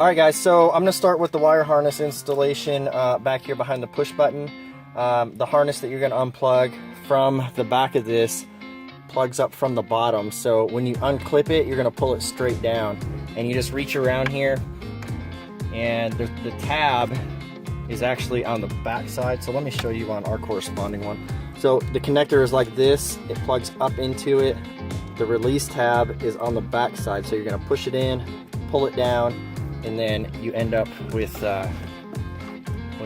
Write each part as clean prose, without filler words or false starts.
Alright guys, so I'm going to start with the wire harness installation back here behind the push button. The harness that you're going to unplug from the back of this plugs up from the bottom. So when you unclip it, you're going to pull it straight down. And you just reach around here, and the tab is actually on the back side. So let me show you on our corresponding one. So the connector is like this, it plugs up into it. The release tab is on the back side, so you're going to push it in, pull it down, and then you end up with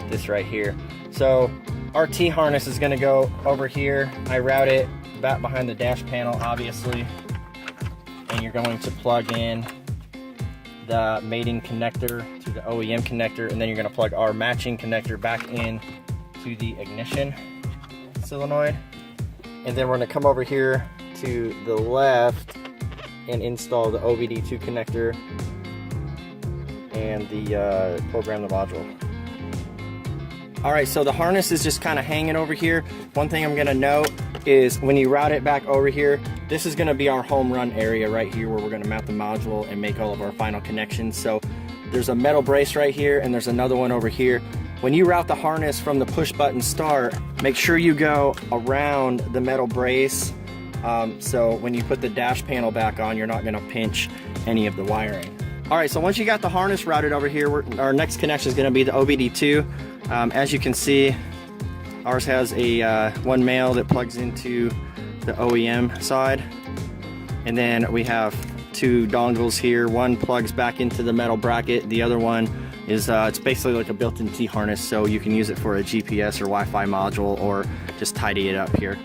this right here. So our T harness is going to go over here. I route it back behind the dash panel, obviously, and you're going to plug in the mating connector to the OEM connector, and then you're going to plug our matching connector back in to the ignition solenoid. And then we're going to come over here to the left and install the OBD2 connector and the program the module. Alright, so the harness is just kind of hanging over here. One thing I'm going to note is when you route it back over here, this is going to be our home run area right here where we're going to mount the module and make all of our final connections. So there's a metal brace right here and there's another one over here. When you route the harness from the push button start, make sure you go around the metal brace, so when you put the dash panel back on, you're not going to pinch any of the wiring. Alright, so once you got the harness routed over here, our next connection is going to be the OBD2. As you can see, ours has a one male that plugs into the OEM side, and then we have two dongles here. One plugs back into the metal bracket, the other one is it's basically like a built-in T harness, so you can use it for a GPS or Wi-Fi module or just tidy it up here.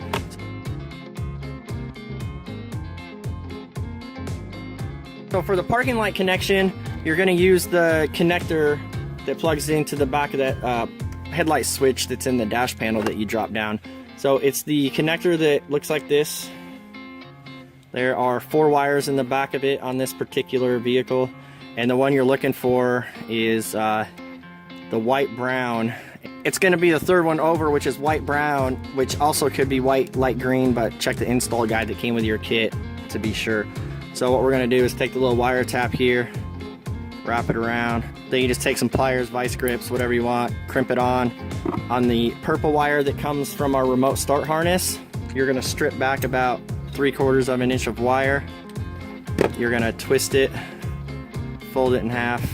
So for the parking light connection, you're going to use the connector that plugs into the back of that headlight switch that's in the dash panel that you drop down. So it's the connector that looks like this. There are 4 wires in the back of it on this particular vehicle, and the one you're looking for is the white brown. It's going to be the third one over, which is white brown, which also could be white light green, but check the install guide that came with your kit to be sure. So what we're going to do is take the little wire tap here, wrap it around, then you just take some pliers, vice grips, whatever you want, crimp it on the purple wire that comes from our remote start harness. You're going to strip back about 3/4 of an inch of wire. You're going to twist it, fold it in half,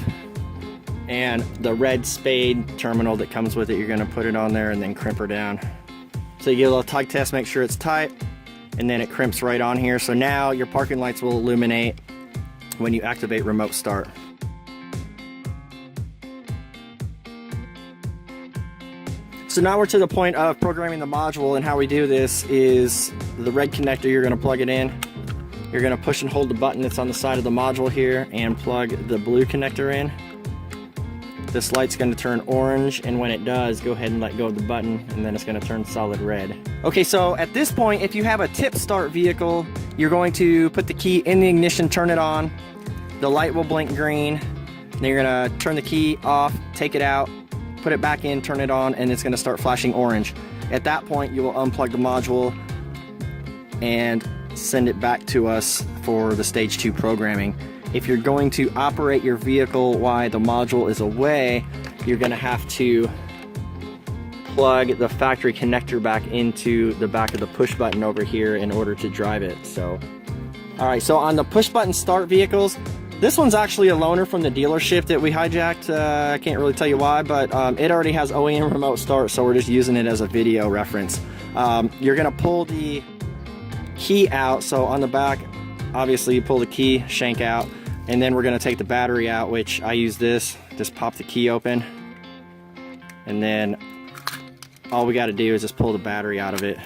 and the red spade terminal that comes with it, you're going to put it on there and then crimp her down. So you get a little tug test, make sure it's tight, and then it crimps right on here. So now your parking lights will illuminate when you activate remote start. So now we're to the point of programming the module, and how we do this is the red connector, you're going to plug it in. You're going to push and hold the button that's on the side of the module here and plug the blue connector in. This light's going to turn orange, and when it does, go ahead and let go of the button, and then it's going to turn solid red. Okay, so at this point, if you have a tip start vehicle, you're going to put the key in the ignition, turn it on, the light will blink green, then you're going to turn the key off, take it out, put it back in, turn it on, and it's going to start flashing orange. At that point, you will unplug the module and send it back to us for the stage 2 programming. If you're going to operate your vehicle while the module is away, you're going to have to plug the factory connector back into the back of the push button over here in order to drive it. So, alright, so on the push button start vehicles, this one's actually a loaner from the dealership that we hijacked. I can't really tell you why, but it already has OEM remote start, so we're just using it as a video reference. You're going to pull the key out, so on the back, obviously you pull the key shank out, and then we're going to take the battery out, which I use this. Just pop the key open, and then all we got to do is just pull the battery out of it.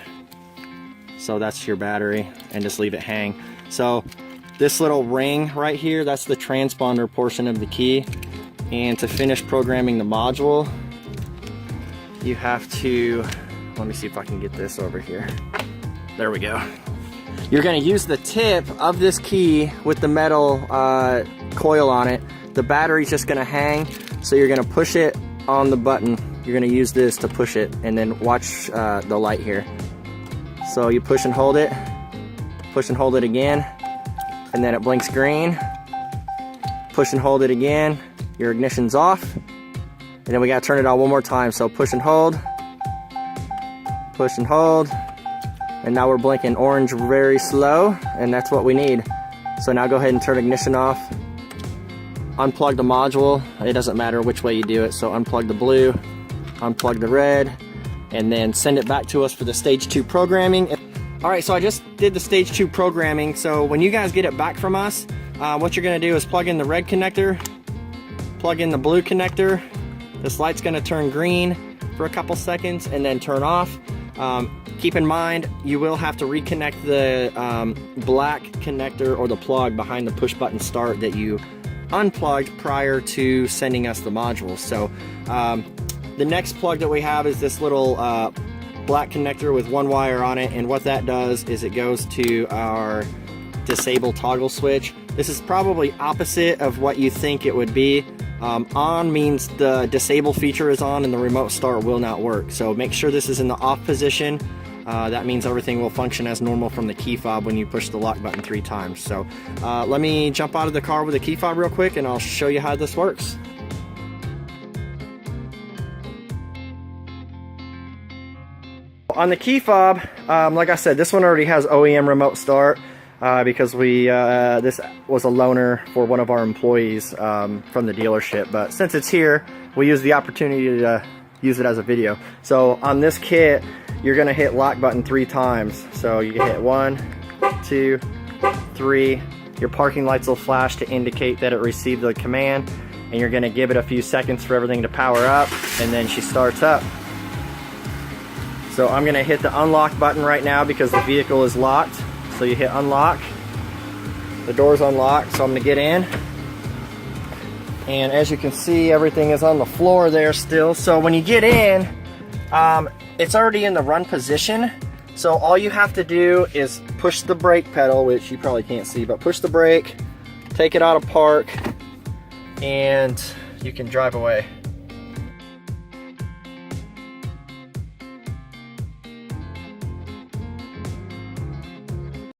So that's your battery, and just leave it hang. So this little ring right here, that's the transponder portion of the key. And to finish programming the module, you have to, let me see if I can get this over here. There we go. You're going to use the tip of this key with the metal coil on it. The battery's just going to hang, so you're going to push it on the button. You're going to use this to push it, and then watch the light here. So you push and hold it again, and then it blinks green. Push and hold it again, your ignition's off. And then we gotta turn it on one more time. So push and hold, and now we're blinking orange very slow, and that's what we need. So now go ahead and turn ignition off. Unplug the module. It doesn't matter which way you do it. So unplug the blue, unplug the red, and then send it back to us for the stage 2 programming. All right, so I just did the stage 2 programming. So when you guys get it back from us, what you're gonna do is plug in the red connector, plug in the blue connector. This light's gonna turn green for a couple seconds and then turn off. Keep in mind, you will have to reconnect the black connector or the plug behind the push button start that you unplugged prior to sending us the module. So the next plug that we have is this little black connector with one wire on it, and what that does is it goes to our disable toggle switch. This is probably opposite of what you think it would be. On means the disable feature is on and the remote start will not work. So make sure this is in the off position. That means everything will function as normal from the key fob when you push the lock button 3 times. So let me jump out of the car with the key fob real quick and I'll show you how this works. On the key fob, like I said, this one already has OEM remote start. Because this was a loaner for one of our employees from the dealership, but since it's here, we use the opportunity to use it as a video. So on this kit, you're gonna hit lock button 3 times. So you hit 1, 2, 3. Your parking lights will flash to indicate that it received the command, and you're gonna give it a few seconds for everything to power up, and then she starts up. So I'm gonna hit the unlock button right now because the vehicle is locked. So you hit unlock, the door's unlocked, so I'm gonna get in. And as you can see, everything is on the floor there still. So when you get in, it's already in the run position. So all you have to do is push the brake pedal, which you probably can't see, but push the brake, take it out of park, and you can drive away.